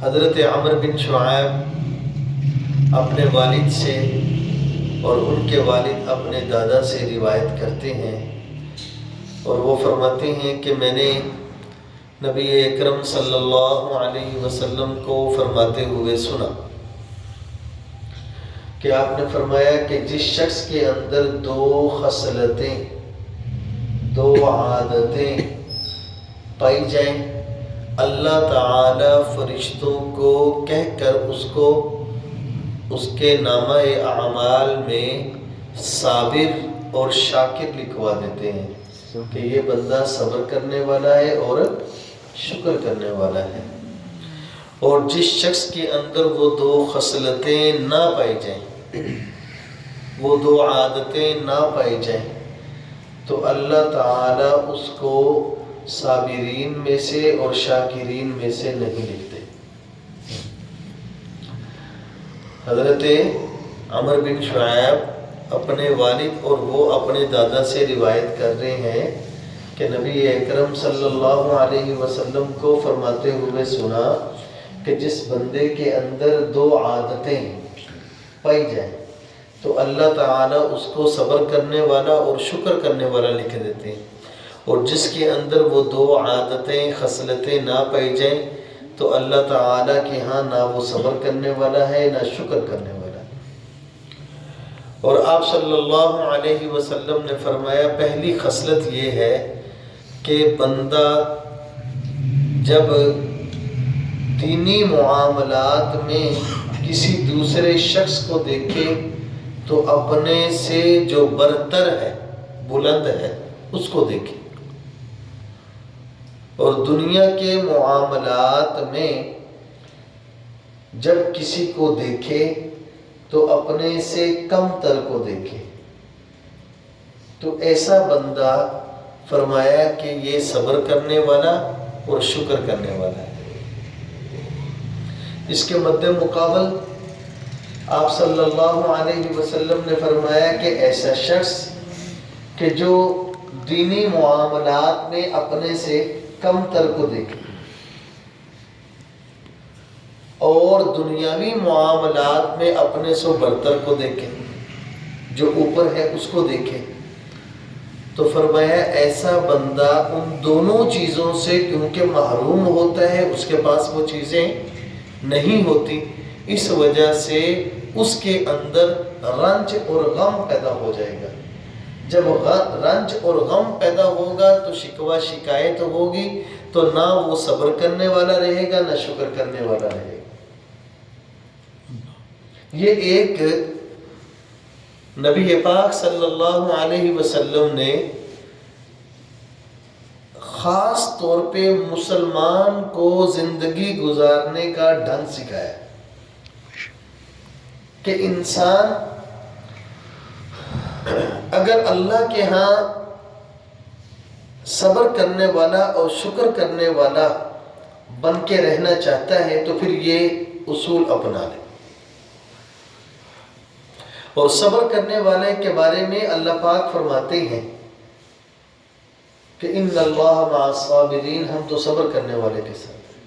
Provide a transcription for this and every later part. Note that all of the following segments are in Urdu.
حضرت عمر بن شعیب اپنے والد سے اور ان کے والد اپنے دادا سے روایت کرتے ہیں، اور وہ فرماتے ہیں کہ میں نے نبی اکرم صلی اللہ علیہ وسلم کو فرماتے ہوئے سنا کہ آپ نے فرمایا کہ جس شخص کے اندر دو خصلتیں، دو عادتیں پائی جائیں، اللہ تعالی فرشتوں کو کہہ کر اس کو اس کے نامہ اعمال میں صابر اور شاکر لکھوا دیتے ہیں کہ یہ بندہ صبر کرنے والا ہے اور شکر کرنے والا ہے۔ اور جس شخص کے اندر وہ دو خصلتیں نہ پائی جائیں، وہ دو عادتیں نہ پائی جائیں، تو اللہ تعالی اس کو صابرین میں سے اور شاکرین میں سے نہیں لکھتے۔ حضرت عمر بن شعیب اپنے والد اور وہ اپنے دادا سے روایت کر رہے ہیں کہ نبی اکرم صلی اللہ علیہ وسلم کو فرماتے ہوئے سنا کہ جس بندے کے اندر دو عادتیں پائی جائیں تو اللہ تعالیٰ اس کو صبر کرنے والا اور شکر کرنے والا لکھ دیتے ہیں، اور جس کے اندر وہ دو عادتیں خصلتیں نہ پائی جائیں تو اللہ تعالیٰ کے ہاں نہ وہ صبر کرنے والا ہے نہ شکر کرنے والا ہے۔ اور آپ صلی اللہ علیہ وسلم نے فرمایا پہلی خصلت یہ ہے کہ بندہ جب دینی معاملات میں کسی دوسرے شخص کو دیکھے تو اپنے سے جو برتر ہے، بلند ہے، اس کو دیکھے، اور دنیا کے معاملات میں جب کسی کو دیکھے تو اپنے سے کم تر کو دیکھے، تو ایسا بندہ فرمایا کہ یہ صبر کرنے والا اور شکر کرنے والا ہے۔ اس کے مد مقابل آپ صلی اللہ علیہ وسلم نے فرمایا کہ ایسا شخص کہ جو دینی معاملات میں اپنے سے کم تر کو دیکھے اور دنیاوی معاملات میں اپنے سے برتر کو دیکھے، جو اوپر ہے اس کو دیکھے، تو فرمایا ایسا بندہ ان دونوں چیزوں سے کیونکہ محروم ہوتا ہے، اس کے پاس وہ چیزیں نہیں ہوتی، اس وجہ سے اس کے اندر رنج اور غم پیدا ہو جائے گا۔ جب رنج اور غم پیدا ہوگا تو شکوہ شکایت ہوگی، تو نہ وہ صبر کرنے والا رہے گا نہ شکر کرنے والا رہے گا۔ یہ ایک نبی پاک صلی اللہ علیہ وسلم نے خاص طور پہ مسلمان کو زندگی گزارنے کا ڈھنگ سکھایا کہ انسان اگر اللہ کے ہاں صبر کرنے والا اور شکر کرنے والا بن کے رہنا چاہتا ہے تو پھر یہ اصول اپنا لے۔ اور صبر کرنے والے کے بارے میں اللہ پاک فرماتے ہیں کہ ان اللہ مع الصابرین، ہم تو صبر کرنے والے کے ساتھ ہیں۔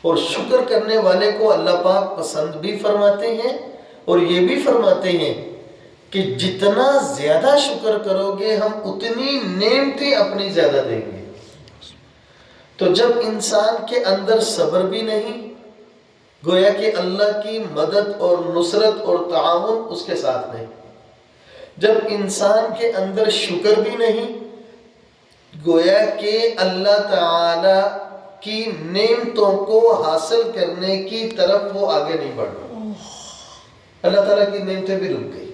اور شکر کرنے والے کو اللہ پاک پسند بھی فرماتے ہیں، اور یہ بھی فرماتے ہیں کہ جتنا زیادہ شکر کرو گے ہم اتنی نعمتیں اپنی زیادہ دیں گے۔ تو جب انسان کے اندر صبر بھی نہیں، گویا کہ اللہ کی مدد اور نصرت اور تعاون اس کے ساتھ نہیں۔ جب انسان کے اندر شکر بھی نہیں، گویا کہ اللہ تعالی کی نعمتوں کو حاصل کرنے کی طرف وہ آگے نہیں بڑھ رہا، اللہ تعالیٰ کی نعمتیں بھی رک گئی۔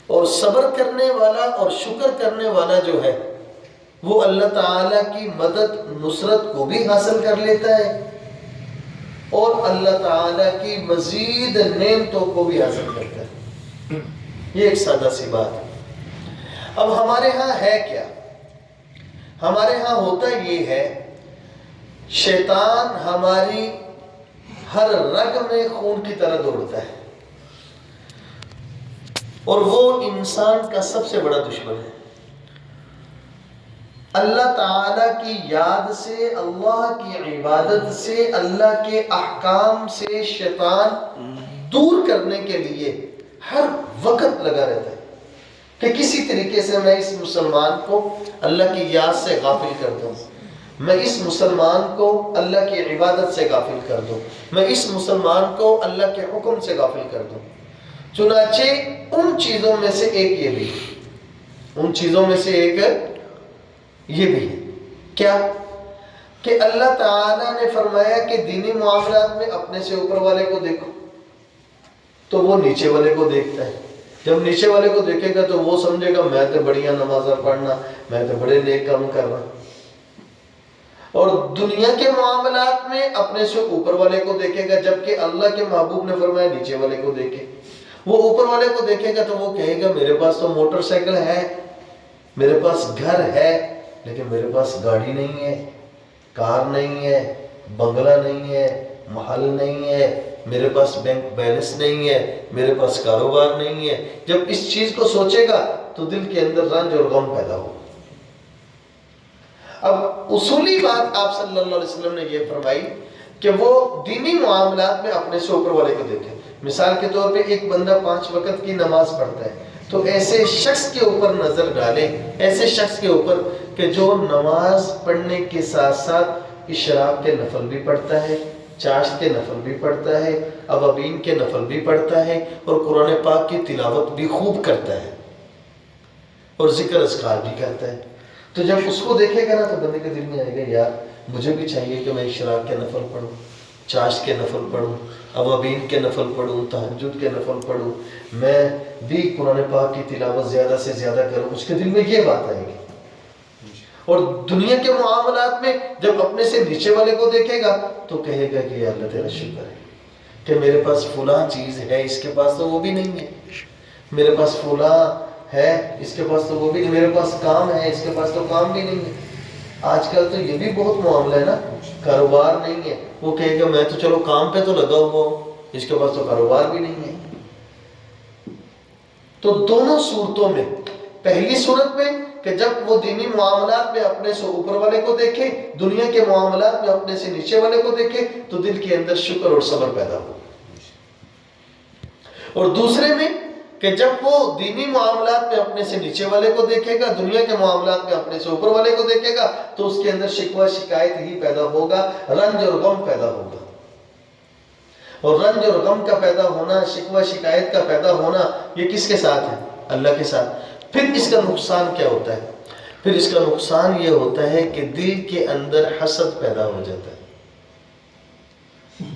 اور صبر کرنے والا اور شکر کرنے والا جو ہے وہ اللہ تعالیٰ کی مدد نصرت کو بھی حاصل کر لیتا ہے اور اللہ تعالیٰ کی مزید نعمتوں کو بھی حاصل کرتا ہے۔ یہ ایک سادہ سی بات ہے۔ اب ہمارے ہاں ہے کیا؟ ہمارے ہاں ہوتا یہ ہے، شیطان ہماری ہر رگ میں خون کی طرح دوڑتا ہے، اور وہ انسان کا سب سے بڑا دشمن ہے۔ اللہ تعالیٰ کی یاد سے، اللہ کی عبادت سے، اللہ کے احکام سے شیطان دور کرنے کے لیے ہر وقت لگا رہتا ہے کہ کسی طریقے سے میں اس مسلمان کو اللہ کی یاد سے غافل کر دوں، میں اس مسلمان کو اللہ کی عبادت سے غافل کر دوں، میں اس مسلمان کو اللہ کے حکم سے غافل کر دوں۔ چنانچہ ان چیزوں میں سے ایک یہ بھی، ان چیزوں میں سے ایک یہ بھی ہے کیا کہ اللہ تعالیٰ نے فرمایا کہ دینی معاملات میں اپنے سے اوپر والے کو دیکھو، تو وہ نیچے والے کو دیکھتا ہے۔ جب نیچے والے کو دیکھے گا تو وہ سمجھے گا میں تو بڑیاں نمازیں پڑھنا، میں تو بڑے نیک کام کرنا۔ اور دنیا کے معاملات میں اپنے سے اوپر والے کو دیکھے گا، جبکہ اللہ کے محبوب نے فرمایا نیچے والے کو دیکھے۔ وہ اوپر والے کو دیکھے گا تو وہ کہے گا میرے پاس تو موٹر سائیکل ہے، میرے پاس گھر ہے، لیکن میرے پاس گاڑی نہیں ہے، کار نہیں ہے، بنگلہ نہیں ہے، محل نہیں ہے، میرے پاس بینک بیلنس نہیں ہے، میرے پاس کاروبار نہیں ہے۔ جب اس چیز کو سوچے گا تو دل کے اندر رنج اور غم پیدا ہوگا۔ اب اصولی بات آپ صلی اللہ علیہ وسلم نے یہ فرمائی کہ وہ دینی معاملات میں اپنے سے اوپر والے کو دیکھے۔ مثال کے طور پہ ایک بندہ 5 وقت کی نماز پڑھتا ہے تو ایسے شخص کے اوپر نظر ڈالے، ایسے شخص کے اوپر کہ جو نماز پڑھنے کے ساتھ ساتھ اشراق کے نفل بھی پڑھتا ہے، چاشت کے نفل بھی پڑھتا ہے، اوابین کے نفل بھی پڑھتا ہے، اور قرآن پاک کی تلاوت بھی خوب کرتا ہے، اور ذکر اذکار بھی کرتا ہے۔ تو جب اس کو دیکھے گا نا تو بندے کے دل میں آئے گا یار مجھے بھی چاہیے کہ میں اشراق کے نفل پڑھوں، چاشت کے نفل پڑھوں، اوابین کے نفل پڑھوں، تہجد کے نفل پڑھوں، میں بھی قرآن پاک کی تلاوت زیادہ سے زیادہ کروں۔ اس کے دل میں یہ بات آئے گی۔ اور دنیا کے معاملات میں جب اپنے سے نیچے والے کو دیکھے گا تو کہے گا کہ یا اللہ تیرا شکر ہے کہ میرے پاس فلاں چیز ہے، اس کے پاس تو وہ بھی نہیں ہے، میرے پاس فلاں ہے، اس کے پاس تو وہ بھی نہیں، میرے پاس کام ہے، اس کے پاس تو کام بھی نہیں ہے۔ آج کل تو یہ بھی بہت معاملہ ہے نا، کاروبار نہیں ہے، وہ کہے گا میں تو چلو کام پہ تو لگا ہوا ہوں، اس کے پاس تو کاروبار بھی نہیں ہے۔ تو دونوں صورتوں میں، پہلی صورت میں کہ جب وہ دینی معاملات میں اپنے سے اوپر والے کو دیکھے، دنیا کے معاملات میں اپنے سے نیچے والے کو دیکھے، تو دل کے اندر شکر اور صبر پیدا ہو۔ اور دوسرے میں کہ جب وہ دینی معاملات میں اپنے سے نیچے والے کو دیکھے گا، دنیا کے معاملات میں اپنے سے اوپر والے کو دیکھے گا، تو اس کے اندر شکوہ شکایت ہی پیدا ہوگا، رنج اور غم پیدا ہوگا۔ اور رنج اور غم کا پیدا ہونا، شکوہ شکایت کا پیدا ہونا، یہ کس کے ساتھ ہے؟ اللہ کے ساتھ۔ پھر اس کا نقصان کیا ہوتا ہے؟ پھر اس کا نقصان یہ ہوتا ہے کہ دل کے اندر حسد پیدا ہو جاتا ہے۔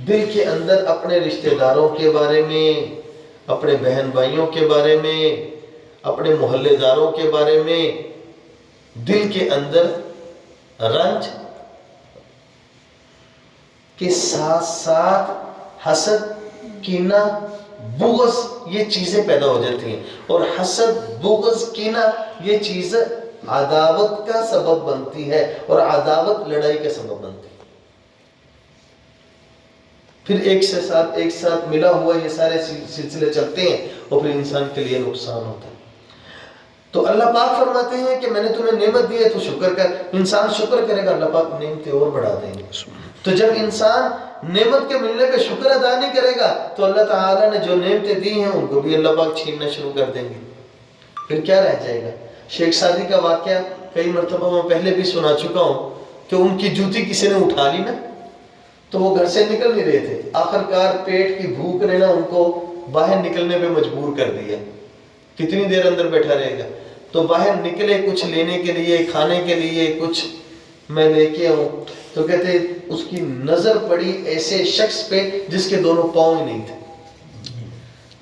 دل کے اندر اپنے رشتہ داروں کے بارے میں، اپنے بہن بھائیوں کے بارے میں، اپنے محلے داروں کے بارے میں دل کے اندر رنج کے ساتھ ساتھ حسد، کینہ، بغض، یہ چیزیں پیدا ہو جاتی ہیں۔ اور حسد، بغض، کینہ یہ چیزیں عداوت کا سبب بنتی ہے، اور عداوت لڑائی کا سبب بنتی ہے۔ پھر ایک ساتھ ملا ہوا یہ سارے سلسلے چلتے ہیں، اور پھر انسان کے لیے نقصان ہوتا ہے۔ تو اللہ پاک فرماتے ہیں کہ میں نے تمہیں نعمت دی ہے تو شکر کر۔ انسان شکر کرے گا، اللہ پاک نعمتیں اور بڑھا دیں گے۔ تو جب انسان نعمت کے ملنے پہ شکر ادا نہیں کرے گا تو اللہ تعالیٰ نے جو نعمتیں دی ہیں ان کو بھی اللہ پاک چھیننا شروع کر دیں گے۔ پھر کیا رہ جائے گا؟ شیخ سعدی کا واقعہ کئی مرتبہ میں پہلے بھی سنا چکا ہوں کہ ان کی جوتی کسی نے اٹھا لی نا، تو وہ گھر سے نکل نہیں رہے تھے، آخرکار پیٹ کی بھوک نے نا ان کو باہر نکلنے پہ مجبور کر دیا۔ کتنی دیر اندر بیٹھا رہے گا؟ تو باہر نکلے کچھ لینے کے لیے، کھانے کے لیے، کچھ میں لے کے آؤں، تو کہتے اس کی نظر پڑی ایسے شخص پہ جس کے دونوں پاؤں ہی نہیں تھے۔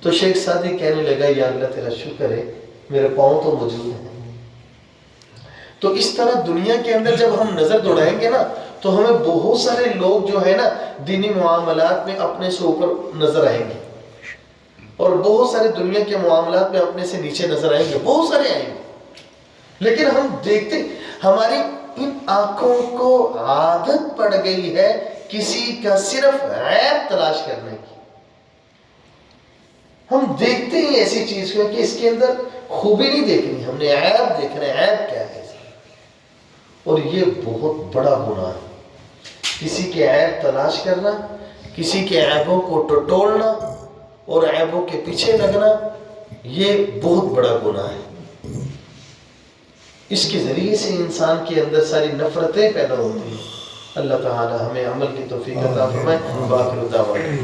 تو شیخ سعدی کہنے لگا یا اللہ تیرا شکر ہے میرے پاؤں تو موجود ہیں۔ تو اس طرح دنیا کے اندر جب ہم نظر دوڑائیں گے نا تو ہمیں بہت سارے لوگ جو ہے نا دینی معاملات میں اپنے سے اوپر نظر آئیں گے، اور بہت سارے دنیا کے معاملات میں اپنے سے نیچے نظر آئیں گے، بہت سارے آئیں گے۔ لیکن ہم دیکھتے، ہماری ان آنکھوں کو عادت پڑ گئی ہے کسی کا صرف عیب تلاش کرنے کی۔ ہم دیکھتے ہیں ایسی چیز کو کہ اس کے اندر خوبی نہیں دیکھنی، ہم نے عیب دیکھنا ہے، عیب کیا ہے۔ اور یہ بہت بڑا گناہ ہے. کسی کے عیب تلاش کرنا، کسی کے عیبوں کو ٹٹولنا اور عیبوں کے پیچھے لگنا، یہ بہت بڑا گناہ ہے. اس کے ذریعے سے انسان کے اندر ساری نفرتیں پیدا ہوتی ہیں. اللہ تعالی ہمیں عمل کی توفیق عطا فرمائے. باقی